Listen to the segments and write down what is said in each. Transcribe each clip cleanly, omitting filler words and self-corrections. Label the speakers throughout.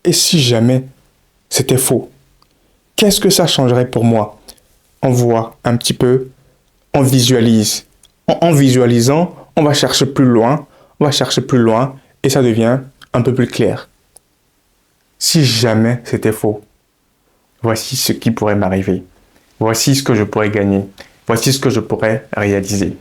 Speaker 1: Et si jamais c'était faux? Qu'est-ce que ça changerait pour moi? On voit un petit peu, on visualise. En visualisant, on va chercher plus loin, et ça devient un peu plus clair. Si jamais c'était faux, voici ce qui pourrait m'arriver. Voici ce que je pourrais gagner. Voici ce que je pourrais réaliser.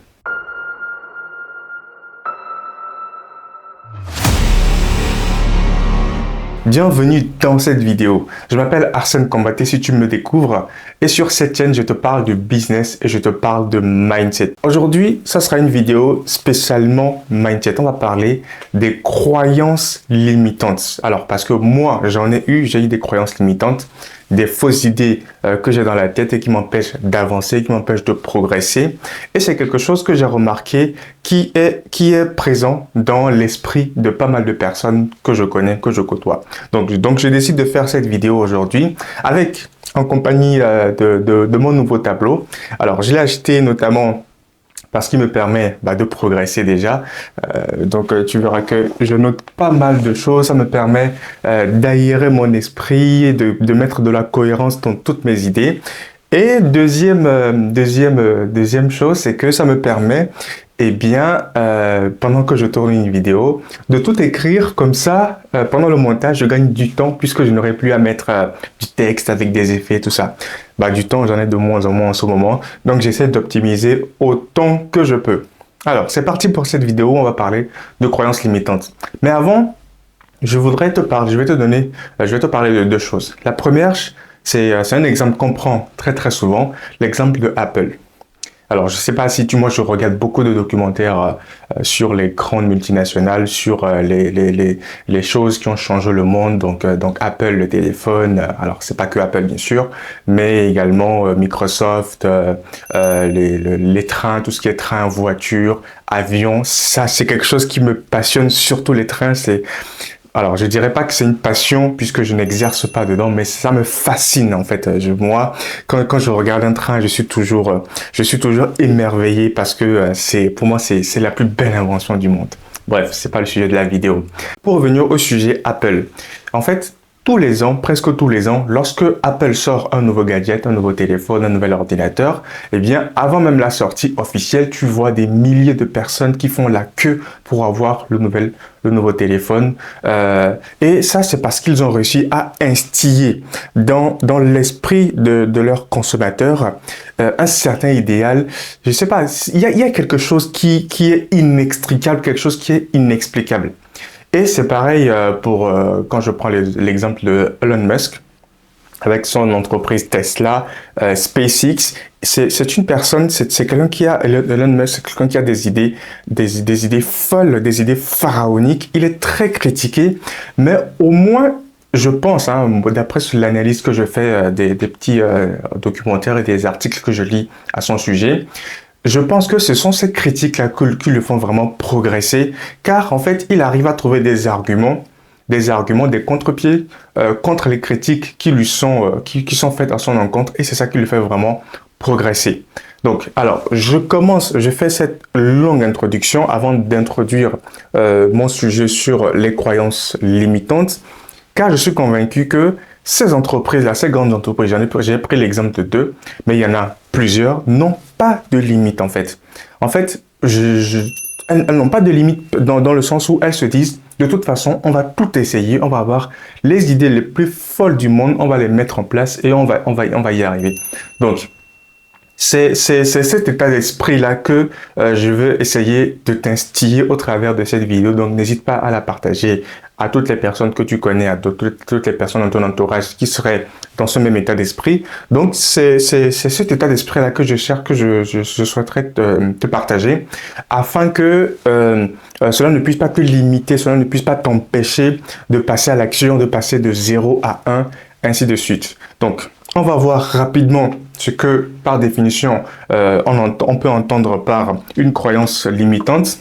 Speaker 1: Bienvenue dans cette vidéo. Je m'appelle Arsène Combaté si tu me découvres et sur cette chaîne je te parle de business et je te parle de mindset. Aujourd'hui, ça sera une vidéo spécialement mindset. On va parler des croyances limitantes. Alors parce que moi j'ai eu des croyances limitantes, des fausses idées que j'ai dans la tête et qui m'empêchent d'avancer, qui m'empêchent de progresser. Et c'est quelque chose que j'ai remarqué qui est présent dans l'esprit de pas mal de personnes que je connais, que je côtoie. Donc je décide de faire cette vidéo aujourd'hui en compagnie de mon nouveau tableau. Alors je l'ai acheté notamment parce qu'il me permet de progresser déjà. Tu verras que je note pas mal de choses. Ça me permet d'aérer mon esprit et de mettre de la cohérence dans toutes mes idées. Et deuxième chose, c'est que ça me permet, pendant que je tourne une vidéo, de tout écrire comme ça. Pendant le montage, je gagne du temps puisque je n'aurai plus à mettre du texte avec des effets, tout ça. Du temps, j'en ai de moins en moins en ce moment. Donc, j'essaie d'optimiser autant que je peux. Alors, c'est parti pour cette vidéo. On va parler de croyances limitantes. Mais avant, je vais te parler de deux choses. La première, c'est un exemple qu'on prend très très souvent, l'exemple de Apple. Alors, je ne sais pas si moi je regarde beaucoup de documentaires sur les grandes multinationales, sur les choses qui ont changé le monde. Donc Apple, le téléphone. Alors, c'est pas que Apple bien sûr, mais également Microsoft, les trains, tout ce qui est train, voiture, avion. Ça, c'est quelque chose qui me passionne. Surtout les trains, Alors, je dirais pas que c'est une passion puisque je n'exerce pas dedans, mais ça me fascine en fait. Moi, quand je regarde un train, je suis toujours émerveillé parce que pour moi, c'est la plus belle invention du monde. Bref, c'est pas le sujet de la vidéo. Pour revenir au sujet Apple, en fait, presque tous les ans, lorsque Apple sort un nouveau gadget, un nouveau téléphone, un nouvel ordinateur, avant même la sortie officielle, tu vois des milliers de personnes qui font la queue pour avoir le nouveau téléphone. Et ça, c'est parce qu'ils ont réussi à instiller dans l'esprit de leurs consommateurs un certain idéal. Je sais pas, il y a quelque chose qui est inextricable, quelque chose qui est inexplicable. Et c'est pareil quand je prends l'exemple de Elon Musk avec son entreprise Tesla, SpaceX. C'est une personne, c'est quelqu'un qui a Elon Musk, c'est quelqu'un qui a des idées folles, des idées pharaoniques. Il est très critiqué, mais au moins je pense, d'après l'analyse que je fais des petits documentaires et des articles que je lis à son sujet. Je pense que ce sont ces critiques-là qui le font vraiment progresser, car en fait, il arrive à trouver des arguments, des contre-pieds contre les critiques qui sont faites à son encontre, et c'est ça qui le fait vraiment progresser. Donc, alors, je fais cette longue introduction avant d'introduire mon sujet sur les croyances limitantes, car je suis convaincu que ces entreprises-là, ces grandes entreprises, j'ai pris l'exemple de deux, mais il y en a plusieurs, n'ont pas de limite en fait. En fait, elles n'ont pas de limite dans le sens où elles se disent, de toute façon, on va tout essayer, on va avoir les idées les plus folles du monde, on va les mettre en place et on va y arriver. Donc, c'est cet état d'esprit-là que je veux essayer de t'instiller au travers de cette vidéo. Donc, n'hésite pas à la partager à toutes les personnes que tu connais, à toutes les personnes dans ton entourage qui seraient dans ce même état d'esprit. Donc, c'est cet état d'esprit-là que je cherche, que je souhaiterais te partager afin que cela ne puisse pas te limiter, cela ne puisse pas t'empêcher de passer à l'action, de passer de 0 à 1, ainsi de suite. Donc, on va voir rapidement ce que, par définition, on peut entendre par une croyance limitante.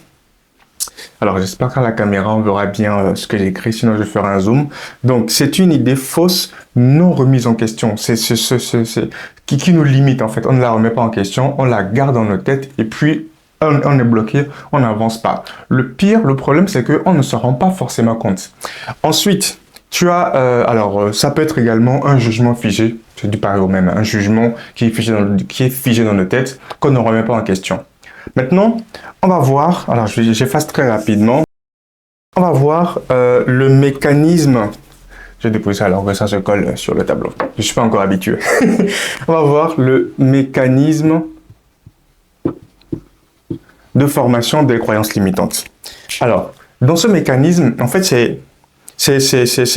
Speaker 1: Alors, j'espère qu'à la caméra, on verra bien ce que j'écris, sinon je ferai un zoom. Donc, c'est une idée fausse, non remise en question. C'est qui nous limite, en fait. On ne la remet pas en question, on la garde dans notre tête et puis on est bloqué, on n'avance pas. Le problème, c'est qu'on ne se rend pas forcément compte. Ensuite, Tu as, ça peut être également un jugement figé, c'est du pareil au même, un jugement qui est figé dans nos têtes, qu'on ne remet pas en question. Maintenant, on va voir, alors j'efface très rapidement, on va voir le mécanisme. J'ai déposé ça alors que ça se colle sur le tableau. Je ne suis pas encore habitué. On va voir le mécanisme de formation des croyances limitantes. Alors, dans ce mécanisme, en fait, c'est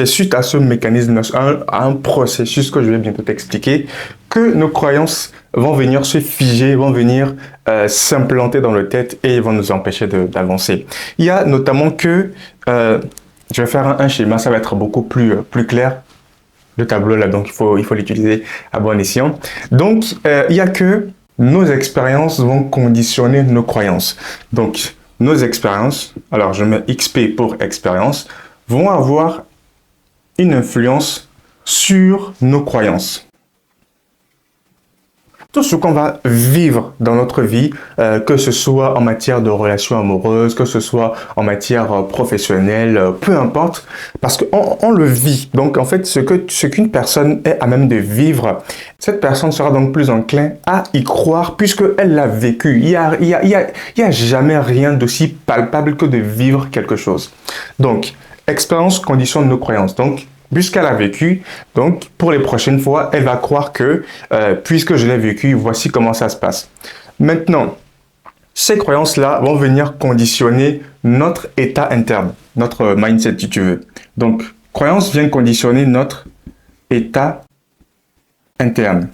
Speaker 1: suite à ce mécanisme, à un processus que je vais bientôt t'expliquer, que nos croyances vont venir se figer, vont venir s'implanter dans notre tête et vont nous empêcher d'avancer. Il y a notamment que, je vais faire un schéma, ça va être beaucoup plus clair, le tableau là, donc il faut l'utiliser à bon escient. Donc, il y a que nos expériences vont conditionner nos croyances. Donc, nos expériences, alors je mets XP pour expérience, vont avoir une influence sur nos croyances. Tout ce qu'on va vivre dans notre vie, que ce soit en matière de relations amoureuses, que ce soit en matière professionnelle, peu importe, parce qu'on le vit. Donc en fait, ce qu'une personne est à même de vivre, cette personne sera donc plus enclin à y croire puisqu'elle l'a vécu. Il y a jamais rien d'aussi palpable que de vivre quelque chose. Donc, expérience conditionne nos croyances. Donc, puisqu'elle a vécu, donc pour les prochaines fois, elle va croire que puisque je l'ai vécu, voici comment ça se passe. Maintenant, ces croyances-là vont venir conditionner notre état interne, notre mindset si tu veux. Donc, croyance vient conditionner notre état interne.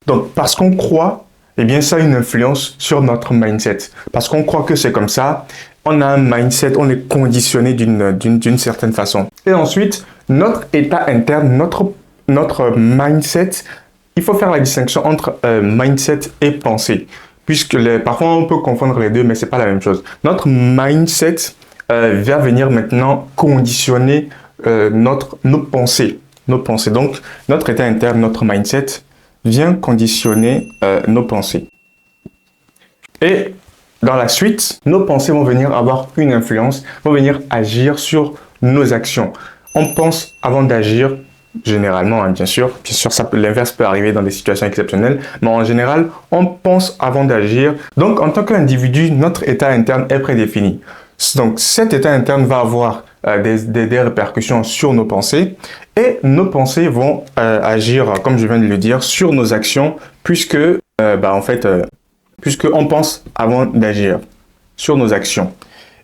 Speaker 1: Donc, parce qu'on croit, eh bien, ça a une influence sur notre mindset. Parce qu'on croit que c'est comme ça, on a un mindset, on est conditionné d'une certaine façon. Et ensuite, notre état interne, notre mindset, il faut faire la distinction entre mindset et pensée. Puisque parfois on peut confondre les deux, mais c'est pas la même chose. Notre mindset va venir maintenant conditionner nos pensées. Donc, notre état interne, notre mindset vient conditionner nos pensées. Et dans la suite, nos pensées vont venir avoir une influence, vont venir agir sur nos actions. On pense avant d'agir, généralement, hein, bien sûr, l'inverse peut arriver dans des situations exceptionnelles, mais en général, on pense avant d'agir. Donc, en tant qu'individu, notre état interne est prédéfini. Donc, cet état interne va avoir des répercussions sur nos pensées et nos pensées vont agir, comme je viens de le dire, sur nos actions puisque, puisqu'on pense avant d'agir sur nos actions.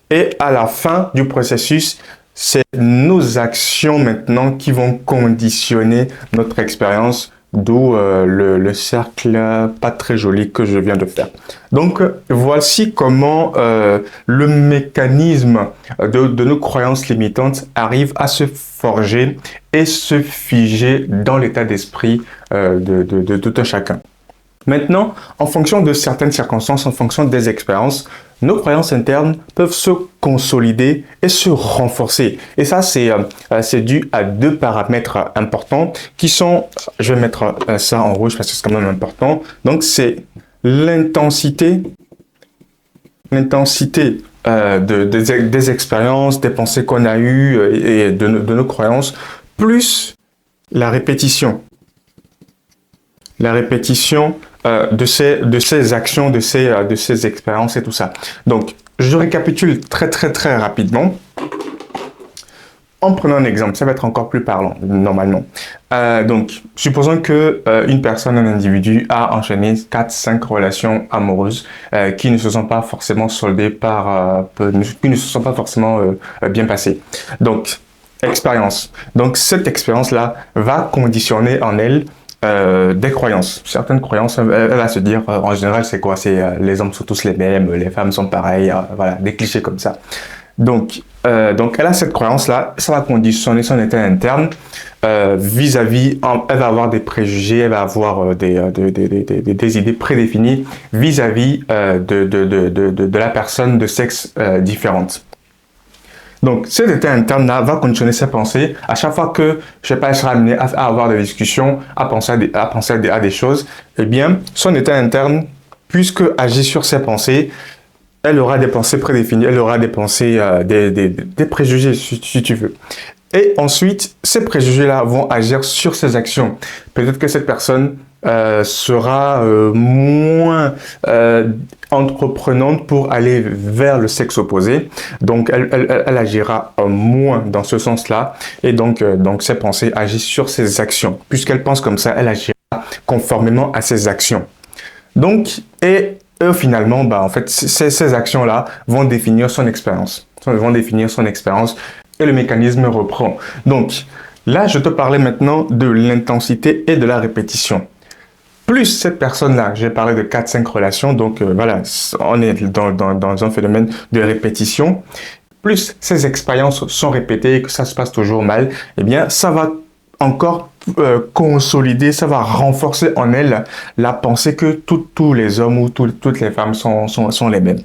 Speaker 1: Et à la fin du processus, c'est nos actions maintenant qui vont conditionner notre expérience, d'où le cercle pas très joli que je viens de faire. Donc, voici comment le mécanisme de nos croyances limitantes arrive à se forger et se figer dans l'état d'esprit de tout un chacun. Maintenant, en fonction de certaines circonstances, en fonction des expériences, nos croyances internes peuvent se consolider et se renforcer. Et ça, c'est dû à deux paramètres importants qui sont, je vais mettre ça en rouge parce que c'est quand même important. Donc, c'est l'intensité des expériences, des pensées qu'on a eues et de nos croyances, plus la répétition. La répétition de ces actions, de ces expériences et tout ça. Donc, je récapitule très rapidement. En prenant un exemple, ça va être encore plus parlant, normalement. Donc, supposons que une personne, un individu, a enchaîné 4-5 relations amoureuses qui ne se sont pas forcément soldées qui ne se sont pas forcément bien passées. Donc, expérience. Donc, cette expérience-là va conditionner en elle des croyances. Certaines croyances, elle va se dire, en général, c'est quoi? C'est les hommes sont tous les mêmes, les femmes sont pareilles, voilà, des clichés comme ça. Donc, elle a cette croyance-là, ça va conditionner son état interne vis-à-vis, elle va avoir des préjugés, elle va avoir des idées prédéfinies vis-à-vis de la personne de sexe différente. Donc, cet état interne-là va conditionner ses pensées. À chaque fois que, je sais pas, elle sera amenée à avoir des discussions, à penser à des choses, eh bien, son état interne, puisque agit sur ses pensées, elle aura des pensées prédéfinies, elle aura des pensées, des préjugés, si tu veux. Et ensuite, ces préjugés-là vont agir sur ses actions. Peut-être que cette personne sera moins entreprenante pour aller vers le sexe opposé. Donc, elle agira moins dans ce sens-là. Et donc ses pensées agissent sur ses actions. Puisqu'elle pense comme ça, elle agira conformément à ses actions. Donc, finalement, en fait, ces actions-là vont définir son expérience. Vont définir son expérience et le mécanisme reprend. Donc, là, je te parlais maintenant de l'intensité et de la répétition. Plus cette personne-là, j'ai parlé de 4-5 relations, donc voilà, on est dans un phénomène de répétition. Plus ces expériences sont répétées et que ça se passe toujours mal, eh bien, ça va encore consolider, ça va renforcer en elle la pensée que tous les hommes ou toutes les femmes sont les mêmes.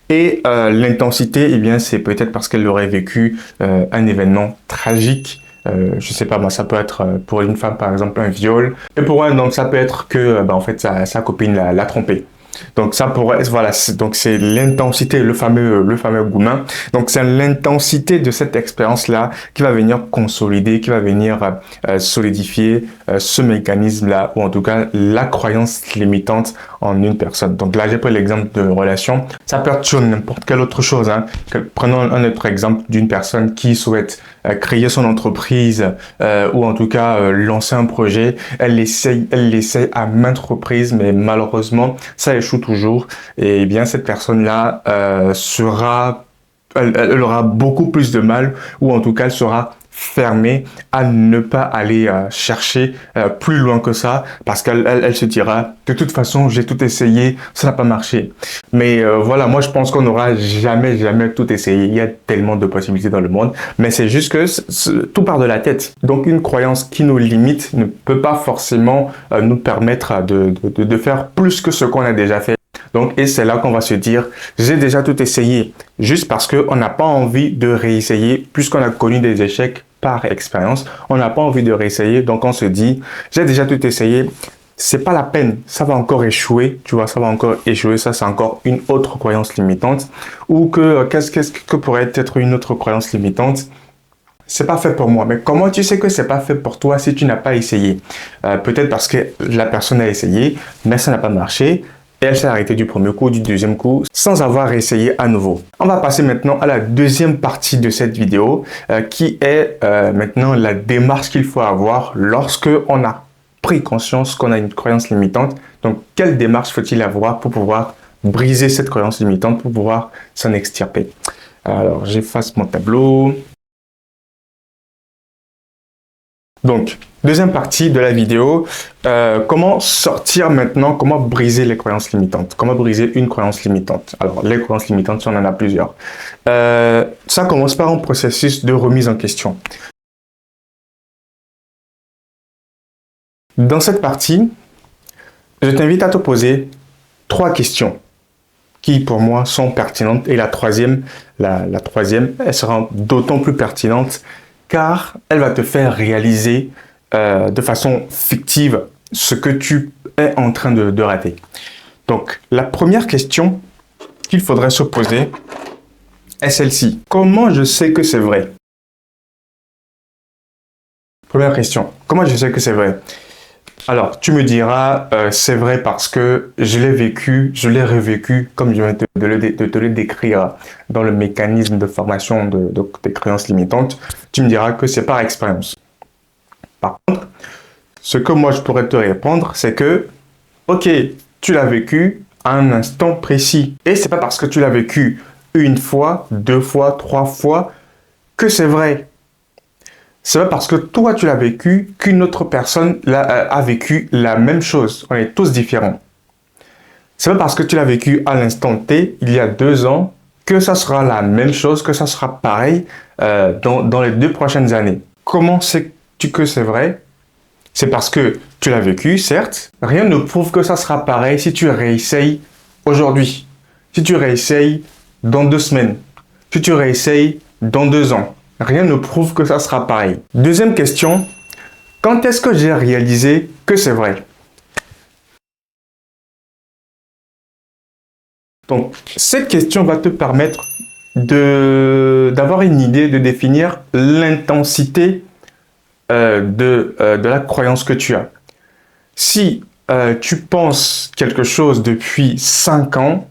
Speaker 1: Et l'intensité, eh bien, c'est peut-être parce qu'elle aurait vécu un événement tragique. Je sais pas, moi, ça peut être pour une femme, par exemple, un viol. Et pour un homme, ça peut être que, en fait, sa copine l'a trompé. Donc ça pourrait, voilà, donc c'est l'intensité, le fameux Goumin. Donc c'est l'intensité de cette expérience-là qui va venir consolider, qui va venir solidifier ce mécanisme-là, ou en tout cas la croyance limitante en une personne. Donc là, j'ai pris l'exemple de relation. Ça peut être sur n'importe quelle autre chose. Hein. Prenons un autre exemple d'une personne qui souhaite créer son entreprise ou en tout cas lancer un projet. Elle l'essaye à maintes reprises, mais malheureusement, ça échoue toujours. Et bien, cette personne-là elle aura beaucoup plus de mal, ou en tout cas, elle sera fermée à ne pas aller chercher plus loin que ça, parce qu'elle se dira, de toute façon, j'ai tout essayé, ça n'a pas marché. Mais voilà, moi je pense qu'on n'aura jamais tout essayé. Il y a tellement de possibilités dans le monde, mais c'est juste que tout part de la tête. Donc une croyance qui nous limite ne peut pas forcément nous permettre de faire plus que ce qu'on a déjà fait. Donc, et c'est là qu'on va se dire, j'ai déjà tout essayé, juste parce qu'on n'a pas envie de réessayer, puisqu'on a connu des échecs par expérience, on n'a pas envie de réessayer, donc on se dit, j'ai déjà tout essayé, c'est pas la peine, ça va encore échouer, tu vois, ça va encore échouer, ça c'est encore une autre croyance limitante, ou que, qu'est-ce que pourrait être une autre croyance limitante? C'est pas fait pour moi. Mais comment tu sais que c'est pas fait pour toi si tu n'as pas essayé? Peut-être parce que la personne a essayé, mais ça n'a pas marché. Et elle s'est arrêtée du premier coup, du deuxième coup, sans avoir essayé à nouveau. On va passer maintenant à la deuxième partie de cette vidéo, qui est maintenant la démarche qu'il faut avoir lorsque on a pris conscience qu'on a une croyance limitante. Donc, quelle démarche faut-il avoir pour pouvoir briser cette croyance limitante, pour pouvoir s'en extirper? Alors, j'efface mon tableau. Donc, deuxième partie de la vidéo, comment sortir maintenant, comment briser les croyances limitantes, comment briser une croyance limitante. Alors, les croyances limitantes, on en a plusieurs. Ça commence par un processus de remise en question. Dans cette partie, je t'invite à te poser 3 questions qui, pour moi, sont pertinentes. Et la troisième, elle sera d'autant plus pertinente car elle va te faire réaliser de façon fictive ce que tu es en train de rater. Donc, la première question qu'il faudrait se poser est celle-ci. Comment je sais que c'est vrai? Première question. Comment je sais que c'est vrai? Alors, tu me diras, c'est vrai parce que je l'ai vécu, je l'ai revécu, comme je viens de te le décrire dans le mécanisme de formation des croyances limitantes. Tu me diras que c'est par expérience. Par contre, ce que moi je pourrais te répondre, c'est que, ok, tu l'as vécu à un instant précis. Et c'est pas parce que tu l'as vécu une fois, 2 fois, 3 fois que c'est vrai. C'est pas parce que toi tu l'as vécu qu'une autre personne a vécu la même chose. On est tous différents. C'est pas parce que tu l'as vécu à l'instant T, il y a 2 ans, que ça sera la même chose, que ça sera pareil dans les 2 prochaines années. Comment sais-tu que c'est vrai? C'est parce que tu l'as vécu, certes. Rien ne prouve que ça sera pareil si tu réessayes aujourd'hui. Si tu réessayes dans 2 semaines. Si tu réessayes dans 2 ans. Rien ne prouve que ça sera pareil. Deuxième question, quand est-ce que j'ai réalisé que c'est vrai? Donc, cette question va te permettre d'avoir une idée, de définir l'intensité de la croyance que tu as. Si tu penses quelque chose depuis 5 ans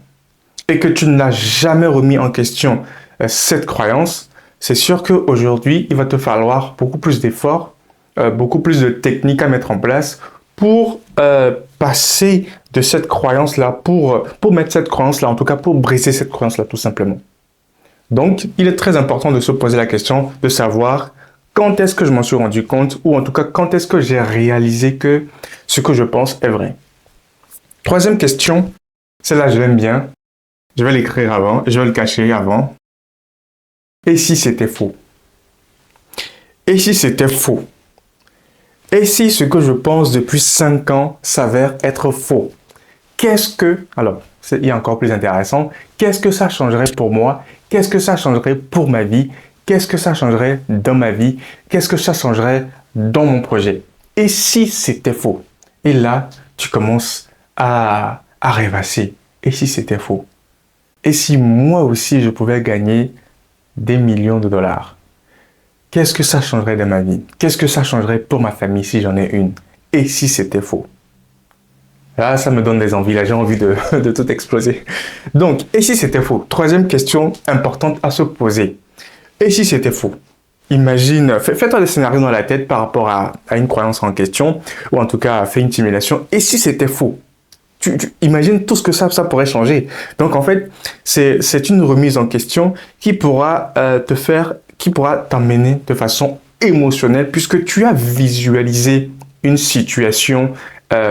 Speaker 1: et que tu n'as jamais remis en question cette croyance, c'est sûr qu'aujourd'hui, il va te falloir beaucoup plus d'efforts, beaucoup plus de techniques à mettre en place pour passer de cette croyance-là, pour mettre cette croyance-là, en tout cas pour briser cette croyance-là tout simplement. Donc, il est très important de se poser la question de savoir quand est-ce que je m'en suis rendu compte ou en tout cas quand est-ce que j'ai réalisé que ce que je pense est vrai. Troisième question, celle-là je l'aime bien, je vais l'écrire avant, je vais le cacher avant. Et si c'était faux? Et si c'était faux? Et si ce que je pense depuis 5 ans s'avère être faux? Alors, il y a encore plus intéressant, qu'est-ce que ça changerait pour moi? Qu'est-ce que ça changerait pour ma vie? Qu'est-ce que ça changerait dans ma vie? Qu'est-ce que ça changerait dans mon projet? Et si c'était faux? Et là, tu commences à rêvasser. Et si c'était faux? Et si moi aussi je pouvais gagner des millions de dollars? Qu'est-ce que ça changerait dans ma vie? Qu'est-ce que ça changerait pour ma famille si j'en ai une? Et si c'était faux? Là, ça me donne des envies. Là, j'ai envie de tout exploser. Donc, et si c'était faux? Troisième question importante à se poser. Et si c'était faux? Imagine, fais-toi des scénarios dans la tête par rapport à une croyance en question, ou en tout cas, fais une simulation. Et si c'était faux? Tu imagines tout ce que ça pourrait changer. Donc, en fait, c'est une remise en question qui pourra qui pourra t'emmener de façon émotionnelle, puisque tu as visualisé une situation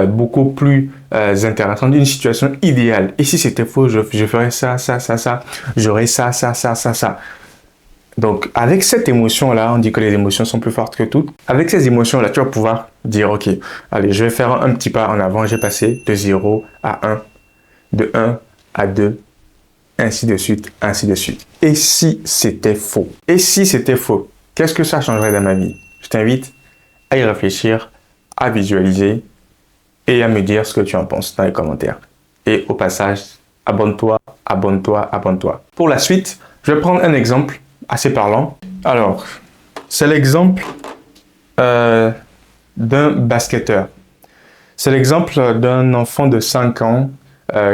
Speaker 1: beaucoup plus intéressante, une situation idéale. Et si c'était faux, je ferais ça, j'aurais ça. Donc, avec cette émotion-là, on dit que les émotions sont plus fortes que toutes. Avec ces émotions-là, tu vas pouvoir dire, OK, allez, je vais faire un petit pas en avant. J'ai passé de 0 à 1, de 1 à 2, ainsi de suite, ainsi de suite. Et si c'était faux? Et si c'était faux? Qu'est-ce que ça changerait dans ma vie? Je t'invite à y réfléchir, à visualiser et à me dire ce que tu en penses dans les commentaires. Et au passage, abonne-toi. Pour la suite, je vais prendre un exemple assez parlant. Alors, c'est l'exemple d'un basketteur. C'est l'exemple d'un enfant de 5 ans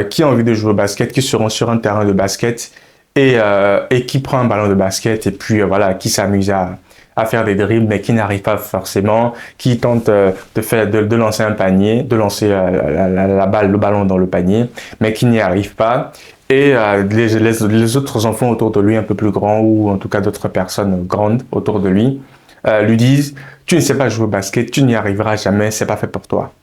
Speaker 1: qui a envie de jouer au basket, qui se rend sur un terrain de basket et qui prend un ballon de basket et puis voilà, qui s'amuse à faire des dribbles, mais qui n'arrive pas forcément, qui tente de lancer un panier, de lancer le ballon dans le panier, mais qui n'y arrive pas. Et les autres enfants autour de lui, un peu plus grands, ou en tout cas d'autres personnes grandes autour de lui, lui disent « Tu ne sais pas jouer au basket, tu n'y arriveras jamais, c'est pas fait pour toi. »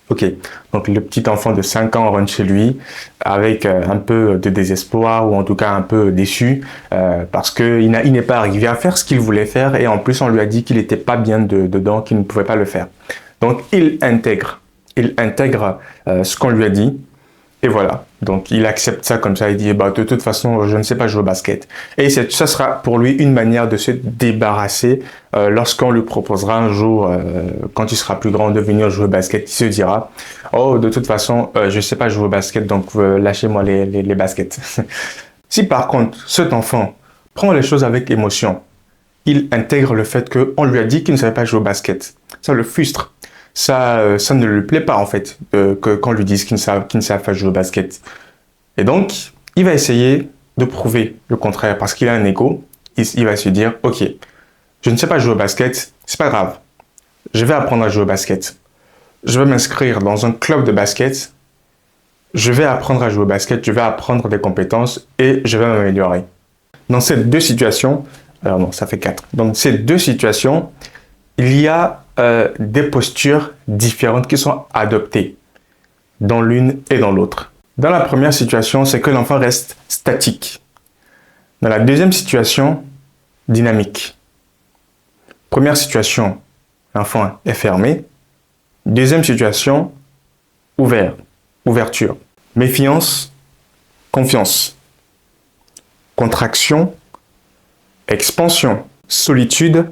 Speaker 1: Ok, donc le petit enfant de 5 ans rentre chez lui avec un peu de désespoir ou en tout cas un peu déçu parce qu'il n'est pas arrivé à faire ce qu'il voulait faire et en plus on lui a dit qu'il n'était pas bien dedans, qu'il ne pouvait pas le faire. Donc il intègre ce qu'on lui a dit. Et voilà, donc il accepte ça comme ça, il dit bah, de toute façon je ne sais pas jouer au basket. Et ça sera pour lui une manière de se débarrasser lorsqu'on lui proposera un jour, quand il sera plus grand, de venir jouer au basket, il se dira oh de toute façon je ne sais pas jouer au basket donc lâchez-moi les baskets. Si par contre cet enfant prend les choses avec émotion, il intègre le fait qu'on lui a dit qu'il ne savait pas jouer au basket, ça le frustre. Ça ne lui plaît pas en fait qu'on lui dise qu'il ne savent pas jouer au basket. Et donc, il va essayer de prouver le contraire parce qu'il a un ego. Il va se dire, ok, je ne sais pas jouer au basket, c'est pas grave. Je vais apprendre à jouer au basket. Je vais m'inscrire dans un club de basket. Je vais apprendre à jouer au basket, je vais apprendre des compétences et je vais m'améliorer. Dans ces deux situations, alors non, ça fait 4. Dans ces deux situations, il y a des postures différentes qui sont adoptées dans l'une et dans l'autre. Dans la première situation, c'est que l'enfant reste statique. Dans la deuxième situation, dynamique. Première situation, l'enfant est fermé. Deuxième situation, ouverture. Méfiance, confiance. Contraction, expansion. Solitude,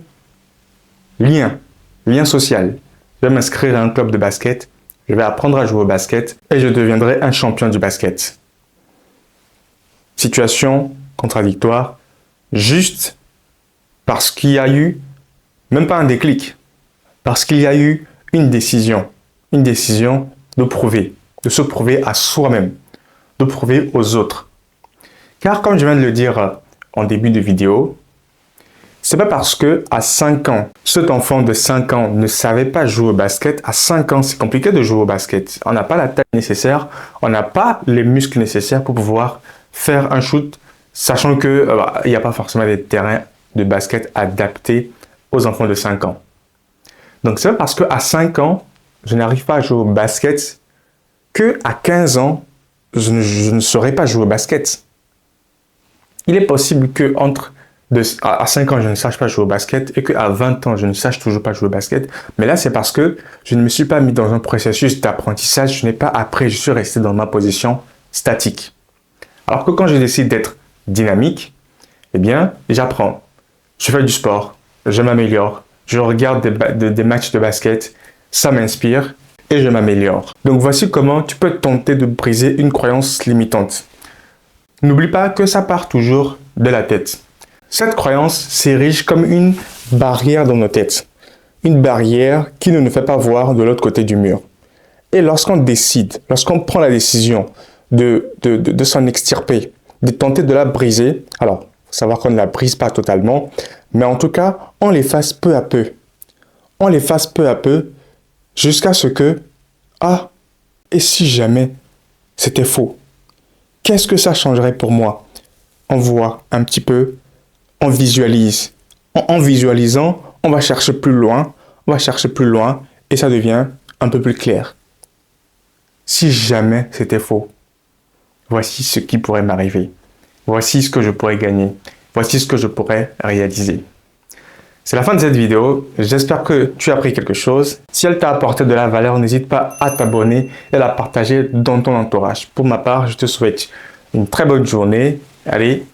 Speaker 1: lien social. Je vais m'inscrire à un club de basket, je vais apprendre à jouer au basket et je deviendrai un champion du basket. situation contradictoire, juste parce qu'il y a eu, même pas un déclic, parce qu'il y a eu une décision de prouver, de se prouver à soi-même, de prouver aux autres. Car comme je viens de le dire en début de vidéo, c'est pas parce que à 5 ans, cet enfant de 5 ans ne savait pas jouer au basket. À 5 ans, c'est compliqué de jouer au basket. On n'a pas la taille nécessaire, on n'a pas les muscles nécessaires pour pouvoir faire un shoot, sachant que il n'y a pas forcément des terrains de basket adaptés aux enfants de 5 ans. Donc c'est pas parce qu'à 5 ans, je n'arrive pas à jouer au basket que à 15 ans, je ne saurais pas jouer au basket. Il est possible que à 5 ans, je ne sache pas jouer au basket et qu'à 20 ans, je ne sache toujours pas jouer au basket. Mais là, c'est parce que je ne me suis pas mis dans un processus d'apprentissage. Je n'ai pas appris, je suis resté dans ma position statique. Alors que quand je décide d'être dynamique, eh bien, j'apprends. Je fais du sport, je m'améliore, je regarde des matchs de basket, ça m'inspire et je m'améliore. Donc voici comment tu peux tenter de briser une croyance limitante. N'oublie pas que ça part toujours de la tête. Cette croyance s'érige comme une barrière dans nos têtes. Une barrière qui ne nous fait pas voir de l'autre côté du mur. Et lorsqu'on prend la décision de s'en extirper, de tenter de la briser, alors, il faut savoir qu'on ne la brise pas totalement, mais en tout cas, on l'efface peu à peu. On l'efface peu à peu jusqu'à ce que, et si jamais c'était faux? Qu'est-ce que ça changerait pour moi? On voit un petit peu, on visualise. En visualisant, on va chercher plus loin, et ça devient un peu plus clair. Si jamais c'était faux, voici ce qui pourrait m'arriver. Voici ce que je pourrais gagner. Voici ce que je pourrais réaliser. C'est la fin de cette vidéo. J'espère que tu as appris quelque chose. Si elle t'a apporté de la valeur, n'hésite pas à t'abonner et à la partager dans ton entourage. Pour ma part, je te souhaite une très bonne journée. Allez,